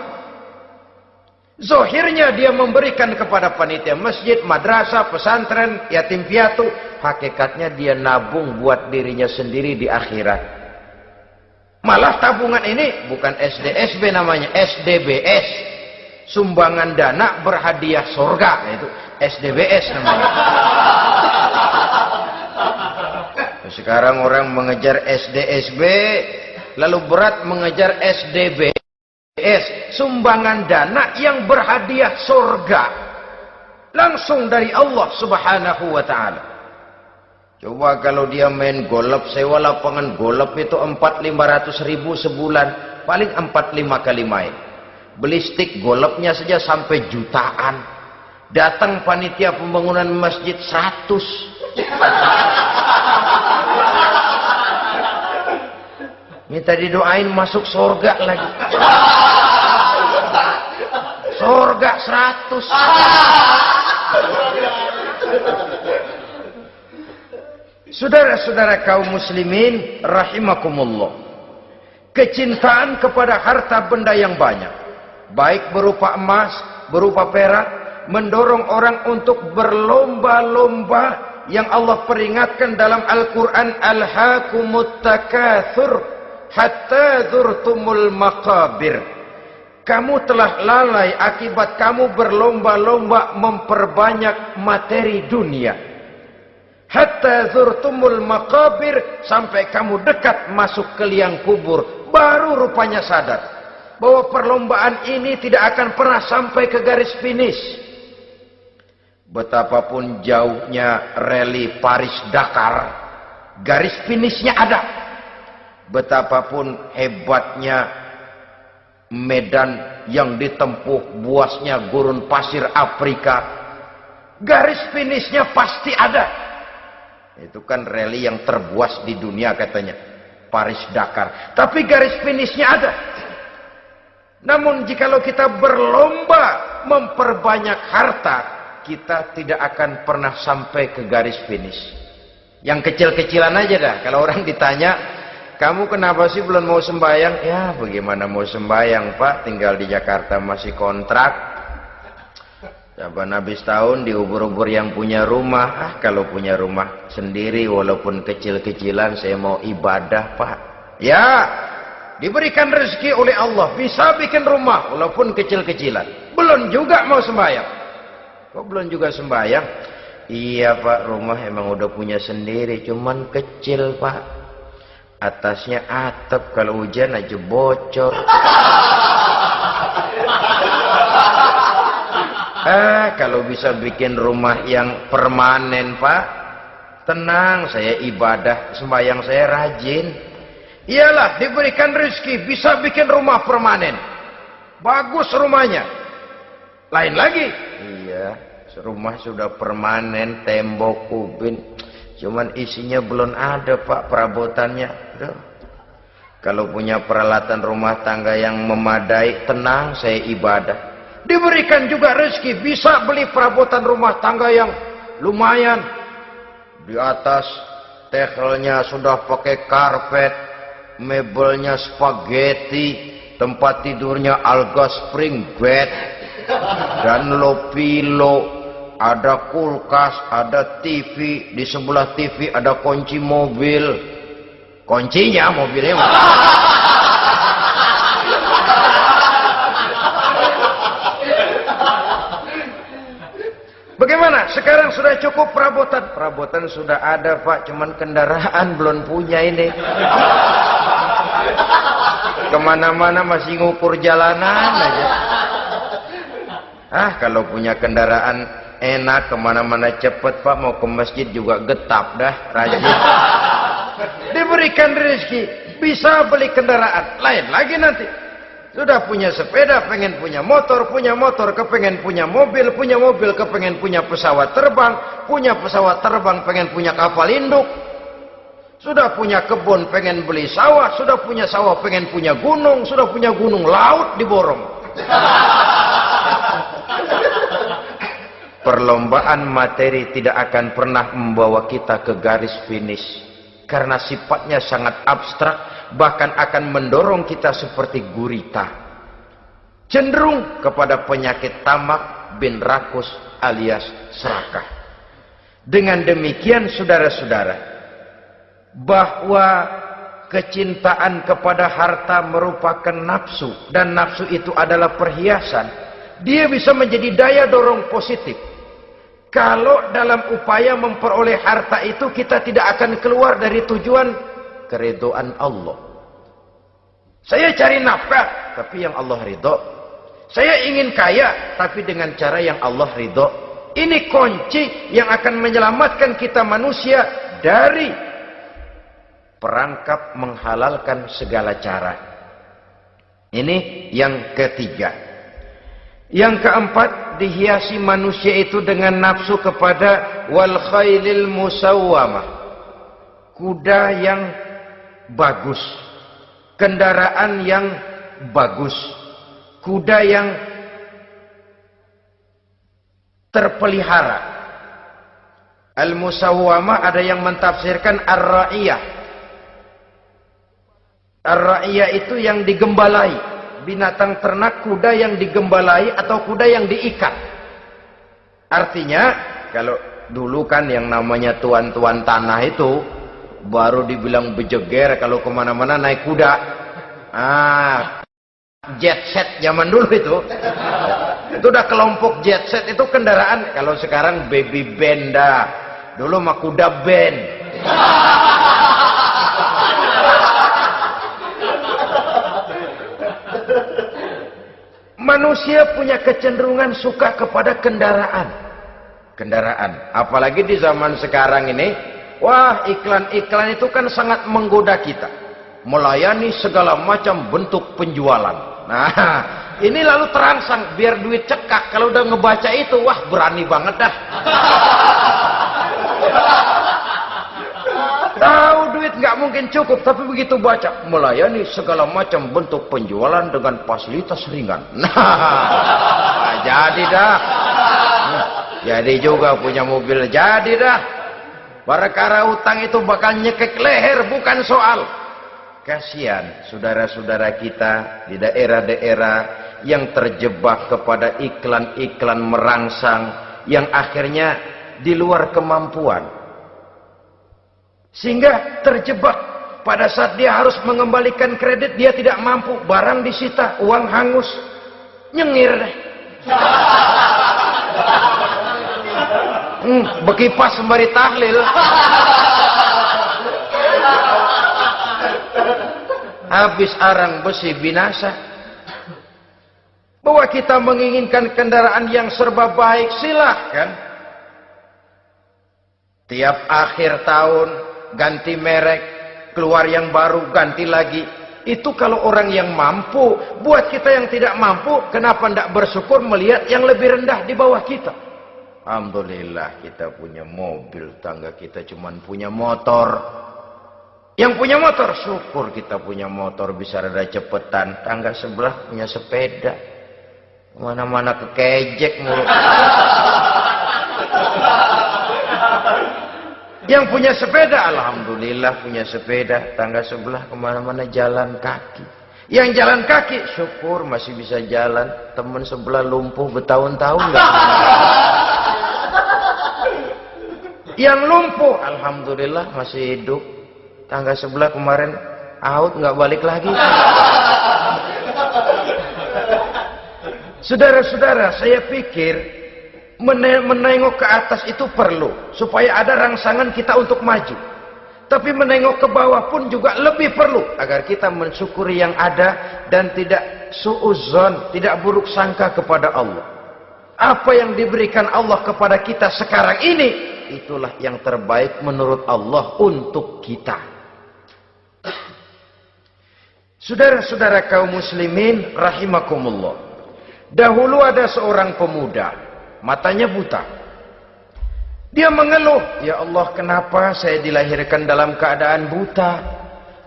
[SPEAKER 1] Zohirnya dia memberikan kepada panitia masjid, madrasah, pesantren, yatim piatu. Hakikatnya dia nabung buat dirinya sendiri di akhirat. Malah tabungan ini bukan SDSB namanya, SDBS. Sumbangan dana berhadiah surga, itu SDBS namanya. Sekarang orang mengejar SDSB, lalu berat mengejar SDBS, sumbangan dana yang berhadiah surga langsung dari Allah Subhanahu wa taala. Coba kalau dia main golf, sewa lapangan golf itu 400-500 ribu sebulan, paling 4-5 kali main. Beli stick golfnya saja sampai jutaan. Datang panitia pembangunan masjid 100. Minta didoain masuk surga lagi. Surga 100. Saudara-saudara kaum muslimin rahimakumullah, kecintaan kepada harta benda yang banyak, baik berupa emas, berupa perak, mendorong orang untuk berlomba-lomba yang Allah peringatkan dalam Al-Quran, alhaakumut takatsur hatta zurtumul maqabir. Kamu telah lalai akibat kamu berlomba-lomba memperbanyak materi dunia. Hatta zurtumul maqabir, sampai kamu dekat masuk ke liang kubur, baru rupanya sadar bahwa perlombaan ini tidak akan pernah sampai ke garis finish. Betapapun jauhnya rally Paris-Dakar, garis finishnya ada. betapapun hebatnya medan yang ditempuh, buasnya gurun pasir Afrika, garis finishnya pasti ada. Itu kan rally yang terbuas di dunia katanya, Paris Dakar. Tapi garis finishnya ada. Namun jikalau kita berlomba memperbanyak harta, kita tidak akan pernah sampai ke garis finish. Yang kecil-kecilan aja dah. Kalau orang ditanya, kamu kenapa sih belum mau sembahyang? Ya bagaimana mau sembahyang Pak, tinggal di Jakarta masih kontrak. Saban habis tahun diubur-ubur yang punya rumah. Kalau punya rumah sendiri walaupun kecil-kecilan, saya mau ibadah Pak. Ya, diberikan rezeki oleh Allah, bisa bikin rumah walaupun kecil-kecilan. Belum juga mau sembahyang. Kok belum juga sembahyang? Iya Pak, rumah emang udah punya sendiri, cuman kecil Pak. Atasnya atap, kalau hujan aja bocor. Kalau bisa bikin rumah yang permanen Pak, tenang, saya ibadah, sembahyang saya rajin. Iyalah, diberikan rezeki, bisa bikin rumah permanen. Bagus rumahnya. Lain lagi. Iya, rumah sudah permanen, tembok, kubin. Cuman isinya belum ada Pak, perabotannya. Aduh. Kalau punya peralatan rumah tangga yang memadai, tenang, saya ibadah. Diberikan juga rezeki, bisa beli perabotan rumah tangga yang lumayan. Di atas tehelnya sudah pakai karpet, mebelnya spaghetti, tempat tidurnya alga spring bed, dan low pillow, ada kulkas, ada TV, di sebelah TV ada kunci mobil. Kuncinya mobilnya. Bagaimana? Sekarang sudah cukup perabotan. Perabotan sudah ada Pak, cuman kendaraan belum punya ini. Kemana-mana masih ngukur jalanan aja. Kalau punya kendaraan enak, kemana-mana cepet Pak, mau ke masjid juga getap dah, rajin. Diberikan rezeki, bisa beli kendaraan. Lain lagi nanti. Sudah punya sepeda, pengen punya motor, kepengen punya mobil, kepengen punya pesawat terbang, pengen punya kapal induk. Sudah punya kebun, pengen beli sawah, sudah punya sawah, pengen punya gunung, sudah punya gunung, laut diborong. Perlombaan materi tidak akan pernah membawa kita ke garis finish. Karena sifatnya sangat abstrak, bahkan akan mendorong kita seperti gurita. Cenderung kepada penyakit tamak bin rakus alias serakah. Dengan demikian saudara-saudara, bahwa kecintaan kepada harta merupakan nafsu, dan nafsu itu adalah perhiasan, dia bisa menjadi daya dorong positif. Kalau dalam upaya memperoleh harta itu kita tidak akan keluar dari tujuan keridhaan Allah. Saya cari nafkah, tapi yang Allah ridho. Saya ingin kaya, tapi dengan cara yang Allah ridho. Ini kunci yang akan menyelamatkan kita manusia dari perangkap menghalalkan segala cara. Ini yang ketiga. Yang keempat, dihiasi manusia itu dengan nafsu kepada wal khailil musawwamah, kuda yang bagus, kendaraan yang bagus, kuda yang terpelihara. Al musawwamah ada yang mentafsirkan ar-ra'iyah. Ar-ra'iyah itu yang digembalai. Binatang ternak, kuda yang digembalai atau kuda yang diikat. Artinya, kalau dulu kan yang namanya tuan-tuan tanah itu baru dibilang bejeger kalau kemana-mana naik kuda. Jet set zaman dulu itu udah kelompok jet set, itu kendaraan. Kalau sekarang baby benda, dulu mah kuda band. Manusia punya kecenderungan suka kepada kendaraan. Apalagi di zaman sekarang ini, wah, iklan-iklan itu kan sangat menggoda kita. melayani segala macam bentuk penjualan. Nah, ini lalu terangsang biar duit cekak. Kalau udah ngebaca itu, wah berani banget dah. Tahu duit nggak mungkin cukup, tapi begitu baca melayani segala macam bentuk penjualan dengan fasilitas ringan. Nah, jadi dah. Jadi juga punya mobil, jadi dah. Perkara utang itu bakal nyekek leher, bukan soal. Kasihan saudara-saudara kita di daerah-daerah yang terjebak kepada iklan-iklan merangsang yang akhirnya di luar kemampuan. Sehingga terjebak pada saat dia harus mengembalikan kredit, dia tidak mampu, barang disita, uang hangus, nyengir deh. Bekipas sembari tahlil. Habis arang besi binasa. Bahwa kita menginginkan kendaraan yang serba baik, silahkan. Tiap akhir tahun ganti merek, keluar yang baru, ganti lagi. Itu kalau orang yang mampu. Buat kita yang tidak mampu, kenapa tidak bersyukur melihat yang lebih rendah di bawah kita? Alhamdulillah kita punya mobil, tangga kita cuma punya motor. Yang punya motor, syukur kita punya motor bisa rada cepetan. Tangga sebelah punya sepeda, mana-mana kekejek mulu. Yang punya sepeda, alhamdulillah punya sepeda. Tangga sebelah kemana-mana jalan kaki. Yang jalan kaki, syukur masih bisa jalan. Teman sebelah lumpuh bertahun-tahun nggak. Yang lumpuh, alhamdulillah masih hidup. Tangga sebelah kemarin out nggak balik lagi. Saudara-saudara, saya pikir menengok ke atas itu perlu supaya ada rangsangan kita untuk maju. Tapi menengok ke bawah pun juga lebih perlu agar kita mensyukuri yang ada dan tidak suudzon, tidak buruk sangka kepada Allah. Apa yang diberikan Allah kepada kita sekarang ini, itulah yang terbaik menurut Allah untuk kita. Saudara-saudara kaum muslimin rahimakumullah. Dahulu ada seorang pemuda, matanya buta. Dia mengeluh, ya Allah, kenapa saya dilahirkan dalam keadaan buta?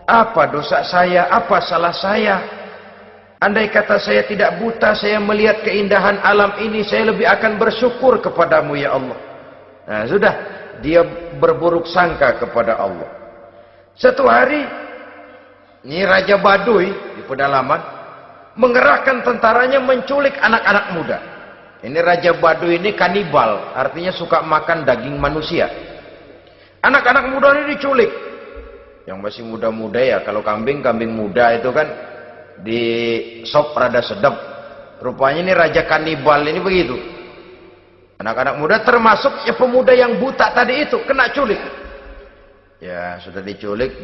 [SPEAKER 1] Apa dosa saya? Apa salah saya? Andai kata saya tidak buta, saya melihat keindahan alam ini, saya lebih akan bersyukur kepadamu ya Allah. Nah sudah, dia berburuk sangka kepada Allah. Satu hari, ini Raja Baduy di pedalaman mengerahkan tentaranya menculik anak-anak muda. Ini Raja Baduy ini kanibal, artinya suka makan daging manusia. Anak-anak muda ini diculik. Yang masih muda-muda ya, kalau kambing muda itu kan di sop rada sedap. Rupanya ini Raja kanibal ini begitu. Anak-anak muda termasuk ya pemuda yang buta tadi itu kena culik. Ya sudah diculik,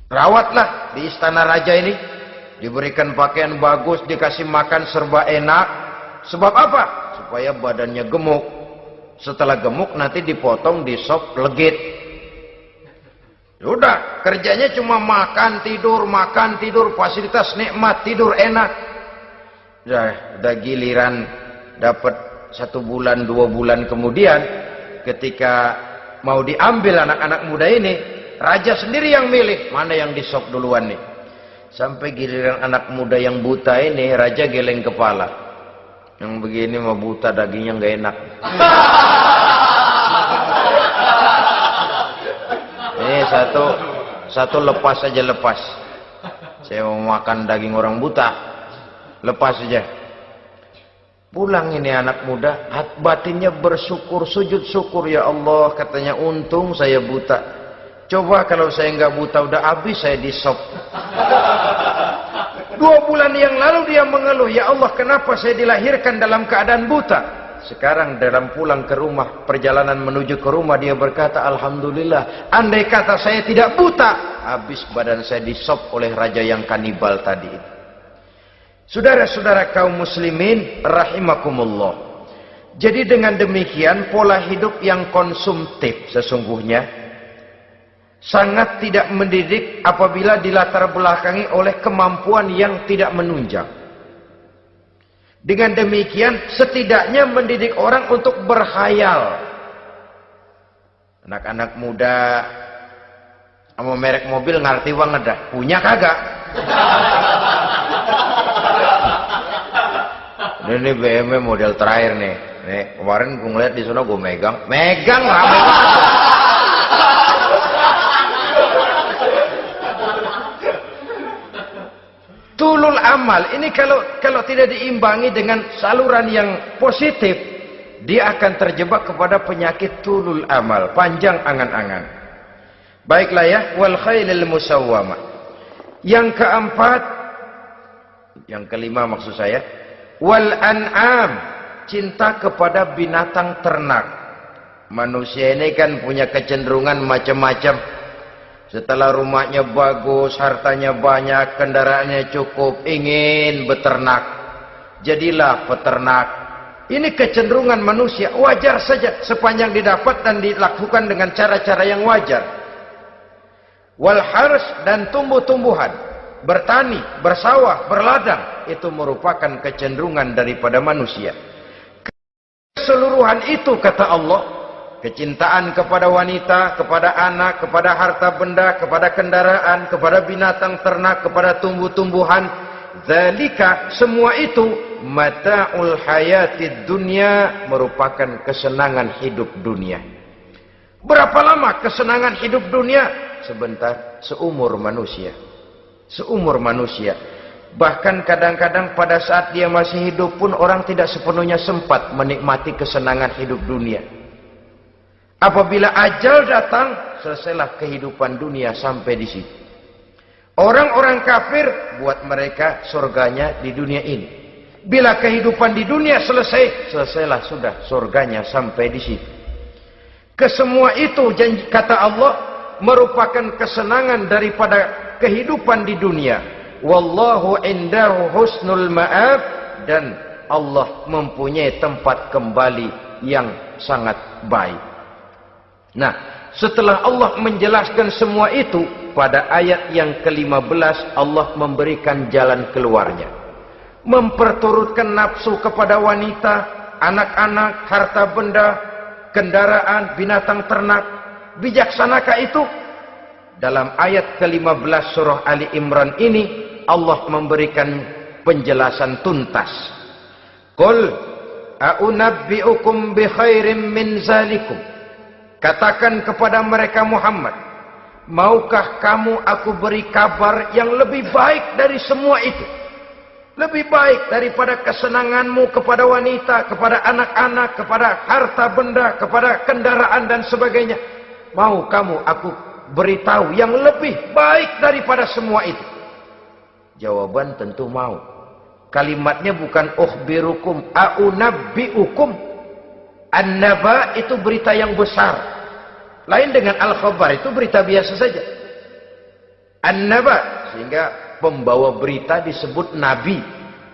[SPEAKER 1] rawatlah di istana raja ini, diberikan pakaian bagus, dikasih makan serba enak. Sebab apa? Supaya badannya gemuk. Setelah gemuk nanti dipotong di sop legit. Sudah, kerjanya cuma makan tidur, fasilitas nikmat, tidur enak. Udah giliran dapat 1 bulan 2 bulan kemudian, ketika mau diambil anak-anak muda ini, raja sendiri yang milih mana yang disop duluan nih. Sampai giliran anak muda yang buta ini, raja geleng kepala. Yang begini mah buta, dagingnya nggak enak. Ini satu lepas aja, lepas. Saya mau makan daging orang buta, lepas aja. Pulang ini anak muda, batinnya bersyukur, sujud syukur, ya Allah, katanya untung saya buta. Coba kalau saya nggak buta udah habis saya disop. 2 bulan yang lalu dia mengeluh, ya Allah, kenapa saya dilahirkan dalam keadaan buta? Sekarang dalam pulang ke rumah, perjalanan menuju ke rumah, dia berkata, alhamdulillah, andai kata saya tidak buta, habis badan saya disop oleh raja yang kanibal tadi. Saudara-saudara kaum muslimin rahimakumullah. Jadi dengan demikian pola hidup yang konsumtif sesungguhnya sangat tidak mendidik apabila dilatar belakangi oleh kemampuan yang tidak menunjang. Dengan demikian setidaknya mendidik orang untuk berkhayal. Anak-anak muda sama merek mobil ngerti banget dah, punya kagak? Ini BMW model terakhir nih. Nih kemarin gue ngeliat di sana, gue megang rame banget. Tulul amal ini kalau tidak diimbangi dengan saluran yang positif, dia akan terjebak kepada penyakit tulul amal, panjang angan-angan. Baiklah ya, wal khailil musawwamah. Yang keempat, yang kelima maksud saya, wal an'am, cinta kepada binatang ternak. Manusia ini kan punya kecenderungan macam-macam. Setelah rumahnya bagus, hartanya banyak, kendaraannya cukup, ingin beternak. Jadilah peternak. Ini kecenderungan manusia, wajar saja sepanjang didapat dan dilakukan dengan cara-cara yang wajar. Wal hars, dan tumbuh-tumbuhan, bertani, bersawah, berladang, itu merupakan kecenderungan daripada manusia. Keseluruhan itu kata Allah, kecintaan kepada wanita, kepada anak, kepada harta benda, kepada kendaraan, kepada binatang ternak, kepada tumbuh-tumbuhan, zalika, semua itu mata'ul hayatid dunya, merupakan kesenangan hidup dunia. Berapa lama kesenangan hidup dunia? Sebentar, seumur manusia. Seumur manusia. Bahkan kadang-kadang pada saat dia masih hidup pun orang tidak sepenuhnya sempat menikmati kesenangan hidup dunia. Apabila ajal datang, selesailah kehidupan dunia sampai di situ. Orang-orang kafir, buat mereka surganya di dunia ini. Bila kehidupan di dunia selesai, selesailah sudah surganya sampai di situ. Kesemua itu janji kata Allah merupakan kesenangan daripada kehidupan di dunia. Wallahu indahu husnul ma'ab, dan Allah mempunyai tempat kembali yang sangat baik. Nah, setelah Allah menjelaskan semua itu, pada ayat yang ke-15 Allah memberikan jalan keluarnya. Memperturutkan nafsu kepada wanita, anak-anak, harta benda, kendaraan, binatang ternak. Bijaksanakah itu? Dalam ayat ke-15 surah Ali Imran ini Allah memberikan penjelasan tuntas. Qul a'unabbi'ukum bi khairim min zalikum. Katakan kepada mereka Muhammad, maukah kamu aku beri kabar yang lebih baik dari semua itu? Lebih baik daripada kesenanganmu kepada wanita, kepada anak-anak, kepada harta benda, kepada kendaraan dan sebagainya. Mau kamu aku beritahu yang lebih baik daripada semua itu? Jawaban tentu mau. Kalimatnya bukan ukhbirukum, a'unabbi'ukum. An-naba itu berita yang besar. Lain dengan al-khabar, itu berita biasa saja. An-naba, sehingga pembawa berita disebut nabi.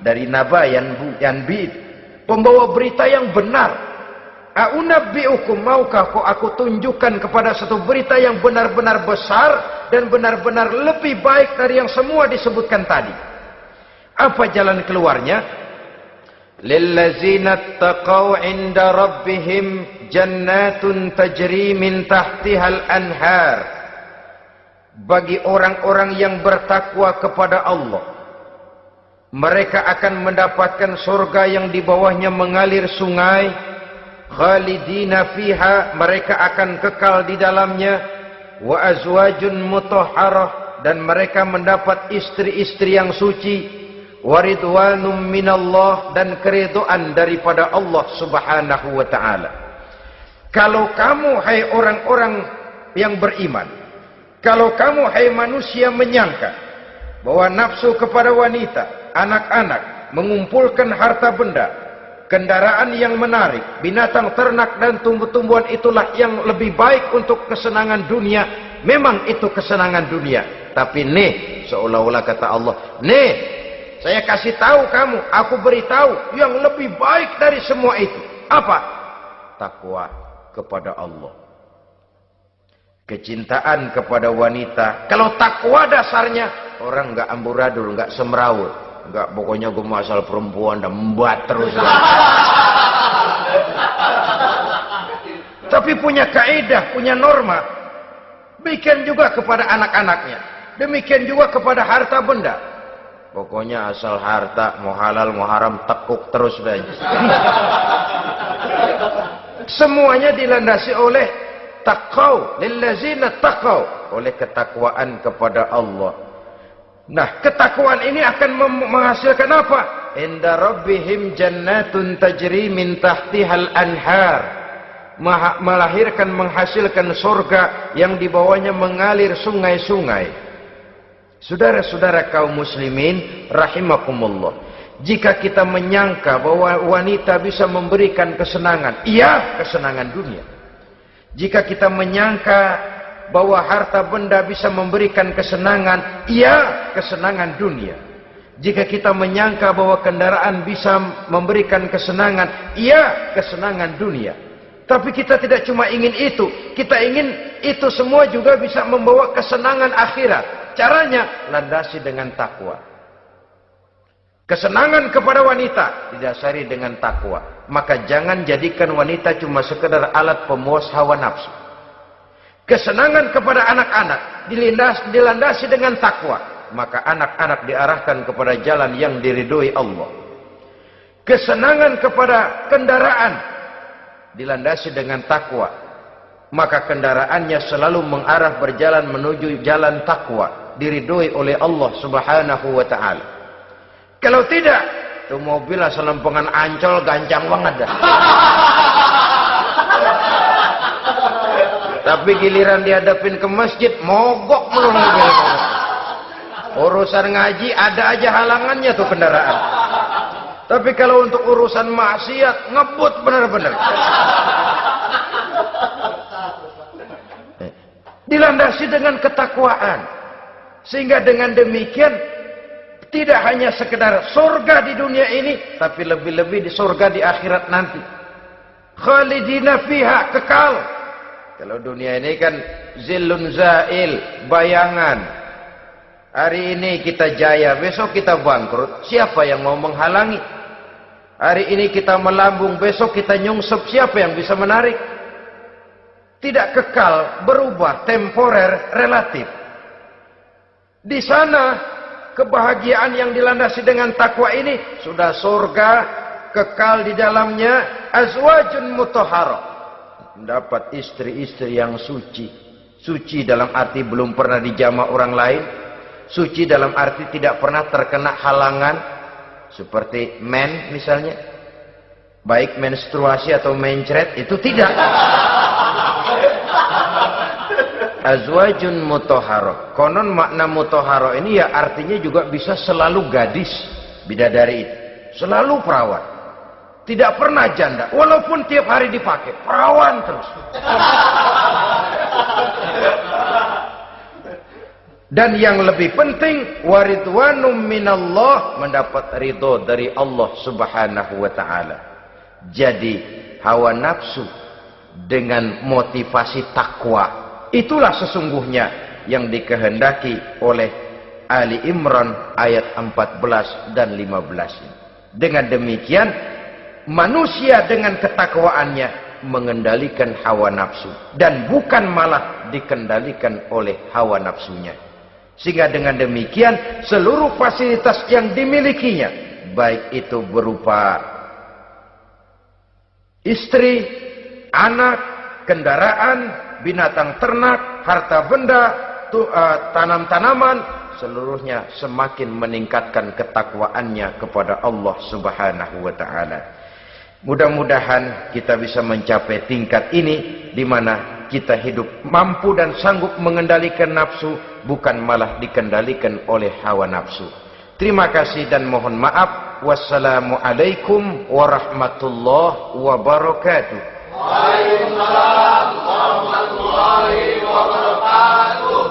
[SPEAKER 1] Dari naba, yanbi. Pembawa berita yang benar. A'unabbi'ukum, maukah kau aku tunjukkan kepada satu berita yang benar-benar besar dan benar-benar lebih baik dari yang semua disebutkan tadi. Apa jalan keluarnya? Lillazina taqaw 'inda rabbihim jannatun tajri min tahtihal anhar. Bagi orang-orang yang bertakwa kepada Allah, mereka akan mendapatkan surga yang di bawahnya mengalir sungai. Khalidina fiha, mereka akan kekal di dalamnya. Wa azwajun mutahharah, dan mereka mendapat istri-istri yang suci. Waridwanum minallah, dan keridhaan daripada Allah subhanahu wa ta'ala. Kalau kamu hai orang-orang yang beriman, kalau kamu hai manusia menyangka bahwa nafsu kepada wanita, anak-anak, mengumpulkan harta benda, kendaraan yang menarik, binatang ternak dan tumbuh-tumbuhan itulah yang lebih baik untuk kesenangan dunia, memang itu kesenangan dunia. Tapi nih, seolah-olah kata Allah, nih saya kasih tahu kamu, aku beritahu yang lebih baik dari semua itu. Apa? Takwa kepada Allah. kecintaan kepada wanita. Kalau takwa dasarnya, orang nggak amburadul, nggak semrawut, nggak pokoknya gue asal perempuan dan membuat terus. Tapi punya kaidah, punya norma. Demikian juga kepada anak-anaknya. Demikian juga kepada harta benda. Pokoknya asal harta, mau halal, mau haram, tekuk terus saja. Semuanya dilandasi oleh taqau, lillazina taqau, oleh ketakwaan kepada Allah. Nah, ketakwaan ini akan menghasilkan apa? Inda rabbihim jannatun tajri min tahtihal anhar. Melahirkan, menghasilkan surga yang di bawahnya mengalir sungai-sungai. Saudara-saudara kaum muslimin rahimakumullah, jika kita menyangka bahwa wanita bisa memberikan kesenangan, iya, kesenangan dunia. Jika kita menyangka bahwa harta benda bisa memberikan kesenangan, iya, kesenangan dunia. Jika kita menyangka bahwa kendaraan bisa memberikan kesenangan, iya, kesenangan dunia. Tapi kita tidak cuma ingin itu, kita ingin itu semua juga bisa membawa kesenangan akhirat. Caranya landasi dengan takwa. Kesenangan kepada wanita didasari dengan takwa. Maka jangan jadikan wanita cuma sekedar alat pemuas hawa nafsu. Kesenangan kepada anak-anak dilandasi dengan takwa. Maka anak-anak diarahkan kepada jalan yang diridhoi Allah. Kesenangan kepada kendaraan dilandasi dengan takwa, maka kendaraannya selalu mengarah berjalan menuju jalan takwa, diridhoi oleh Allah Subhanahu wa taala. Kalau tidak, tuh mobil asal lempengan Ancol gancang banget dah. Tapi giliran dihadapin ke masjid, mogok melulu. Urusan ngaji ada aja halangannya tuh kendaraan. Tapi kalau untuk urusan maksiat, ngebut benar-benar. Dilandasi dengan ketakwaan. Sehingga dengan demikian, tidak hanya sekedar surga di dunia ini, tapi lebih-lebih di surga di akhirat nanti. Khalidina fiha, kekal. Kalau dunia ini kan zillun zail, bayangan. Hari ini kita jaya, besok kita bangkrut. Siapa yang mau menghalangi? Hari ini kita melambung, besok kita nyungsep. Siapa yang bisa menarik? Tidak kekal, berubah, temporer, relatif. Di sana, kebahagiaan yang dilandasi dengan takwa ini sudah surga, kekal di dalamnya, azwajun mutahharah. Mendapat istri-istri yang suci. Suci dalam arti belum pernah dijamah orang lain. Suci dalam arti tidak pernah terkena halangan. Seperti men misalnya. Baik menstruasi atau mencret, itu tidak. Azwajun mutahharah. Konon makna mutahharah ini ya artinya juga bisa selalu gadis. Bidadari itu. Selalu perawan. Tidak pernah janda. Walaupun tiap hari dipakai. Perawan terus. Dan yang lebih penting, waridwanum minallah, mendapat ridho dari Allah Subhanahu wa taala. Jadi hawa nafsu dengan motivasi takwa, itulah sesungguhnya yang dikehendaki oleh Ali Imran ayat 14 dan 15. Dengan demikian, manusia dengan ketakwaannya mengendalikan hawa nafsu dan bukan malah dikendalikan oleh hawa nafsunya. Sehingga dengan demikian seluruh fasilitas yang dimilikinya, baik itu berupa istri, anak, kendaraan, binatang ternak, harta benda, tanam-tanaman, seluruhnya semakin meningkatkan ketakwaannya kepada Allah Subhanahu wa taala. Mudah-mudahan kita bisa mencapai tingkat ini di mana kita hidup mampu dan sanggup mengendalikan nafsu, bukan malah dikendalikan oleh hawa nafsu. Terima kasih dan mohon maaf. Wassalamualaikum warahmatullahi wabarakatuh.
[SPEAKER 2] Waalaikumsalam warahmatullahi wabarakatuh.